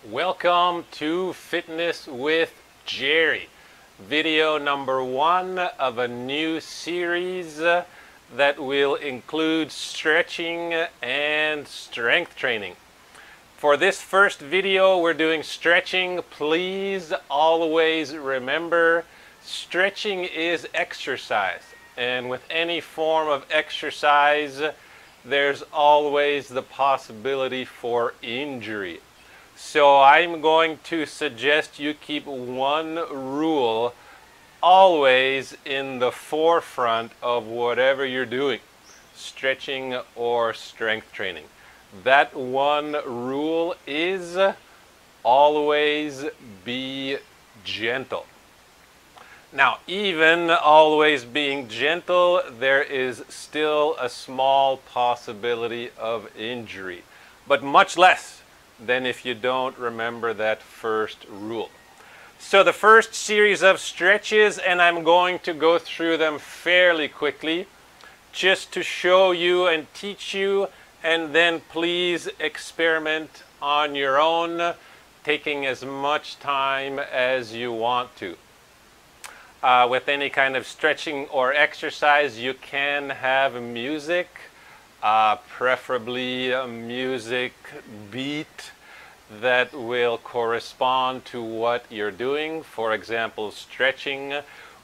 Welcome to Fitness with Gerry, video number 1 of a new series that will include stretching and strength training. For this first video, we're doing stretching. Please always remember, stretching is exercise, and with any form of exercise, there's always the possibility for injury. So I'm going to suggest you keep one rule always in the forefront of whatever you're doing, stretching or strength training. That one rule is always be gentle. Now, even always being gentle, there is still a small possibility of injury, but much less than if you don't remember that first rule. So the first series of stretches, and I'm going to go through them fairly quickly just to show you and teach you, and then please experiment on your own, taking as much time as you want to. With any kind of stretching or exercise, you can have music, preferably a music beat that will correspond to what you're doing. For example, stretching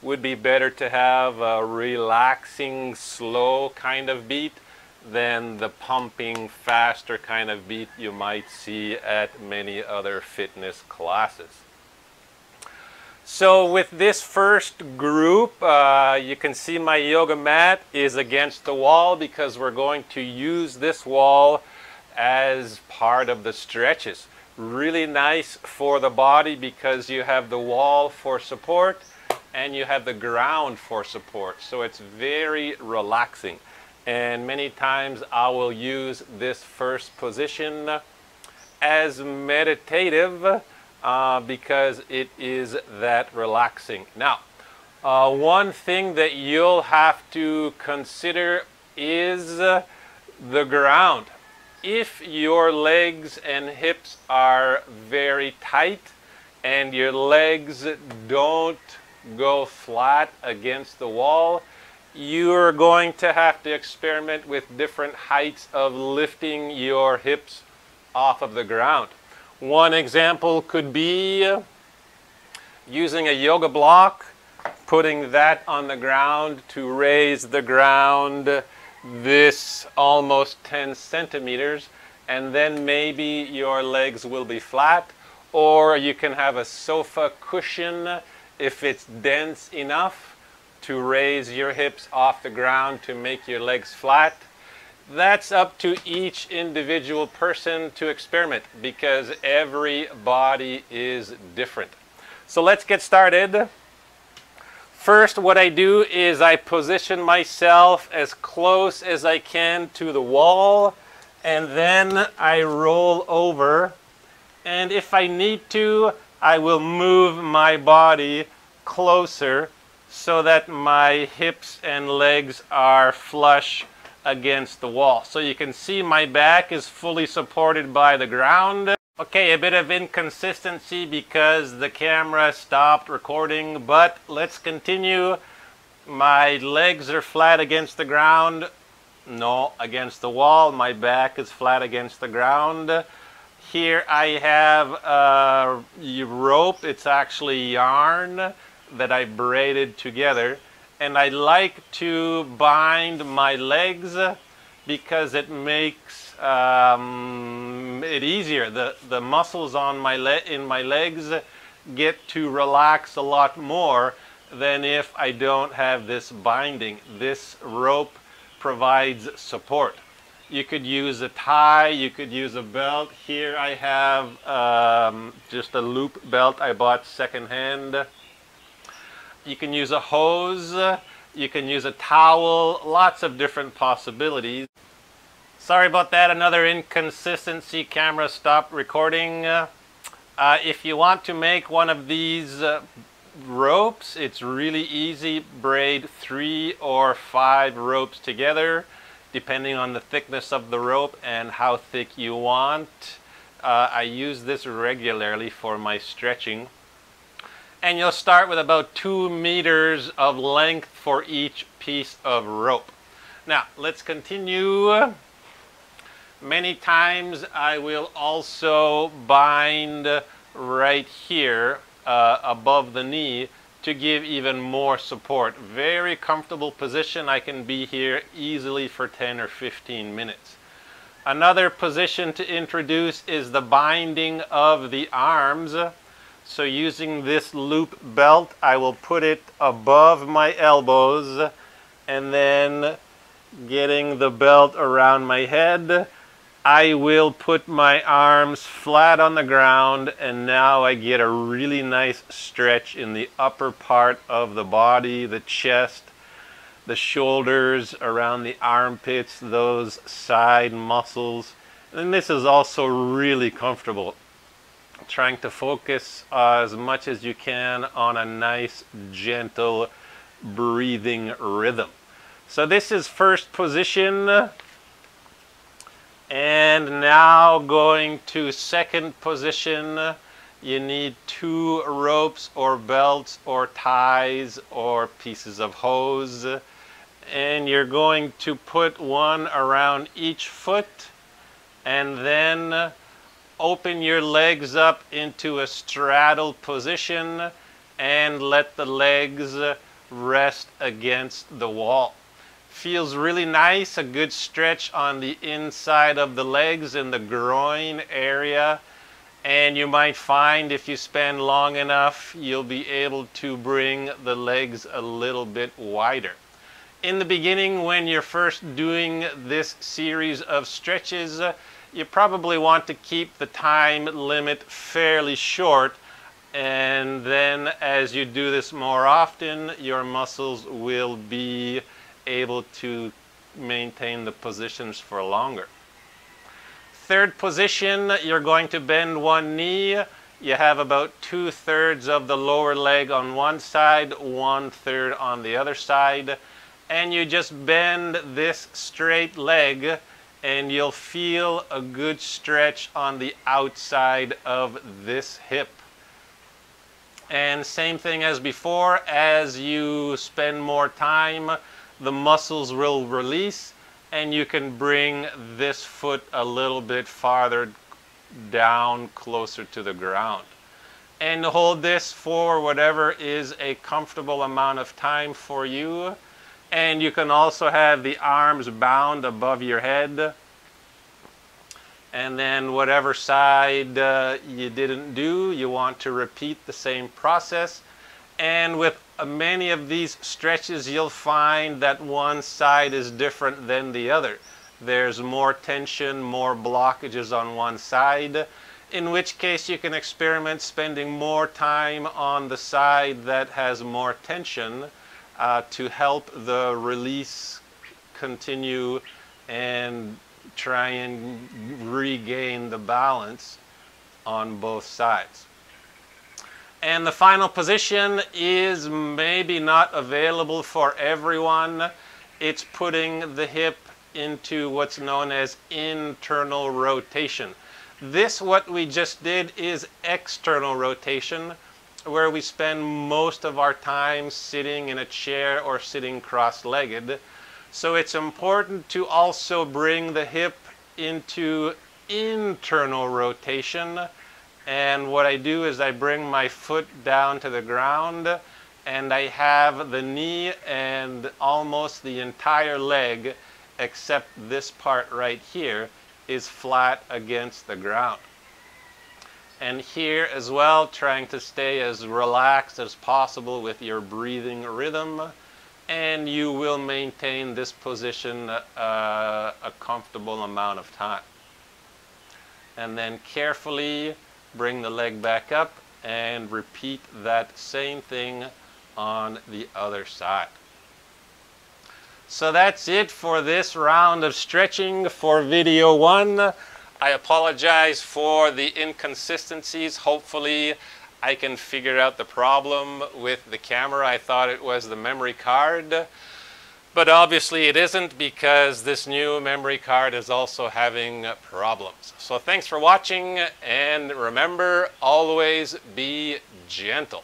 would be better to have a relaxing, slow kind of beat than the pumping, faster kind of beat you might see at many other fitness classes. So with this first group, you can see my yoga mat is against the wall because we're going to use this wall as part of the stretches. Really nice for the body because you have the wall for support and you have the ground for support. So it's very relaxing. And many times I will use this first position as meditative because it is that relaxing. Now, one thing that you'll have to consider is the ground. If your legs and hips are very tight and your legs don't go flat against the wall, you're going to have to experiment with different heights of lifting your hips off of the ground. One example could be using a yoga block, putting that on the ground to raise the ground this almost 10 centimeters, and then maybe your legs will be flat. Or you can have a sofa cushion if it's dense enough to raise your hips off the ground to make your legs flat. That's up to each individual person to experiment because every body is different. So let's get started. First, what I do is I position myself as close as I can to the wall, and then I roll over. And if I need to, I will move my body closer so that my hips and legs are flush against the wall. So you can see my back is fully supported by the ground. Okay, a bit of inconsistency because the camera stopped recording, but let's continue. My legs are flat against the ground. No, against the wall. My back is flat against the ground. Here I have a rope. It's actually yarn that I braided together. And I like to bind my legs because it makes it easier. The muscles on in my legs get to relax a lot more than if I don't have this binding. This rope provides support. You could use a tie, you could use a belt. Here I have just a loop belt I bought secondhand. You can use a hose, you can use a towel, lots of different possibilities. Sorry about that, another inconsistency, camera stopped recording. If you want to make one of these ropes, it's really easy. Braid 3 or 5 ropes together, depending on the thickness of the rope and how thick you want I use this regularly for my stretching. And you'll start with about 2 meters of length for each piece of rope. Now, let's continue. Many times I will also bind right here above the knee to give even more support. Very comfortable position. I can be here easily for 10 or 15 minutes. Another position to introduce is the binding of the arms. So using this loop belt, I will put it above my elbows and then getting the belt around my head, I will put my arms flat on the ground, and now I get a really nice stretch in the upper part of the body, the chest, the shoulders, around the armpits, those side muscles. And this is also really comfortable. Trying to focus as much as you can on a nice, gentle breathing rhythm. So this is first position. And now going to second position. You need 2 ropes or belts or ties or pieces of hose. And you're going to put one around each foot, and then open your legs up into a straddle position and let the legs rest against the wall. Feels really nice, a good stretch on the inside of the legs in the groin area. And you might find if you spend long enough, you'll be able to bring the legs a little bit wider. In the beginning, when you're first doing this series of stretches, you probably want to keep the time limit fairly short, and then as you do this more often, your muscles will be able to maintain the positions for longer. Third position, you're going to bend one knee. You have about 2/3 of the lower leg on one side, 1/3 on the other side, and you just bend this straight leg, and you'll feel a good stretch on the outside of this hip. And same thing as before, as you spend more time, the muscles will release, and you can bring this foot a little bit farther down, closer to the ground. And hold this for whatever is a comfortable amount of time for you. And you can also have the arms bound above your head. And then whatever side you didn't do, you want to repeat the same process. And with many of these stretches, you'll find that one side is different than the other. There's more tension, more blockages on one side, in which case you can experiment spending more time on the side that has more tension to help the release continue and try and regain the balance on both sides. And the final position is maybe not available for everyone. It's putting the hip into what's known as internal rotation. This, what we just did, is external rotation, where we spend most of our time sitting in a chair or sitting cross-legged. So it's important to also bring the hip into internal rotation. And what I do is I bring my foot down to the ground, and I have the knee and almost the entire leg, except this part right here, is flat against the ground. And here as well, trying to stay as relaxed as possible with your breathing rhythm, and you will maintain this position a comfortable amount of time. And then carefully bring the leg back up and repeat that same thing on the other side. So that's it for this round of stretching for video 1. I apologize for the inconsistencies. Hopefully I can figure out the problem with the camera. I thought it was the memory card. But obviously it isn't, because this new memory card is also having problems. So thanks for watching, and remember, always be gentle.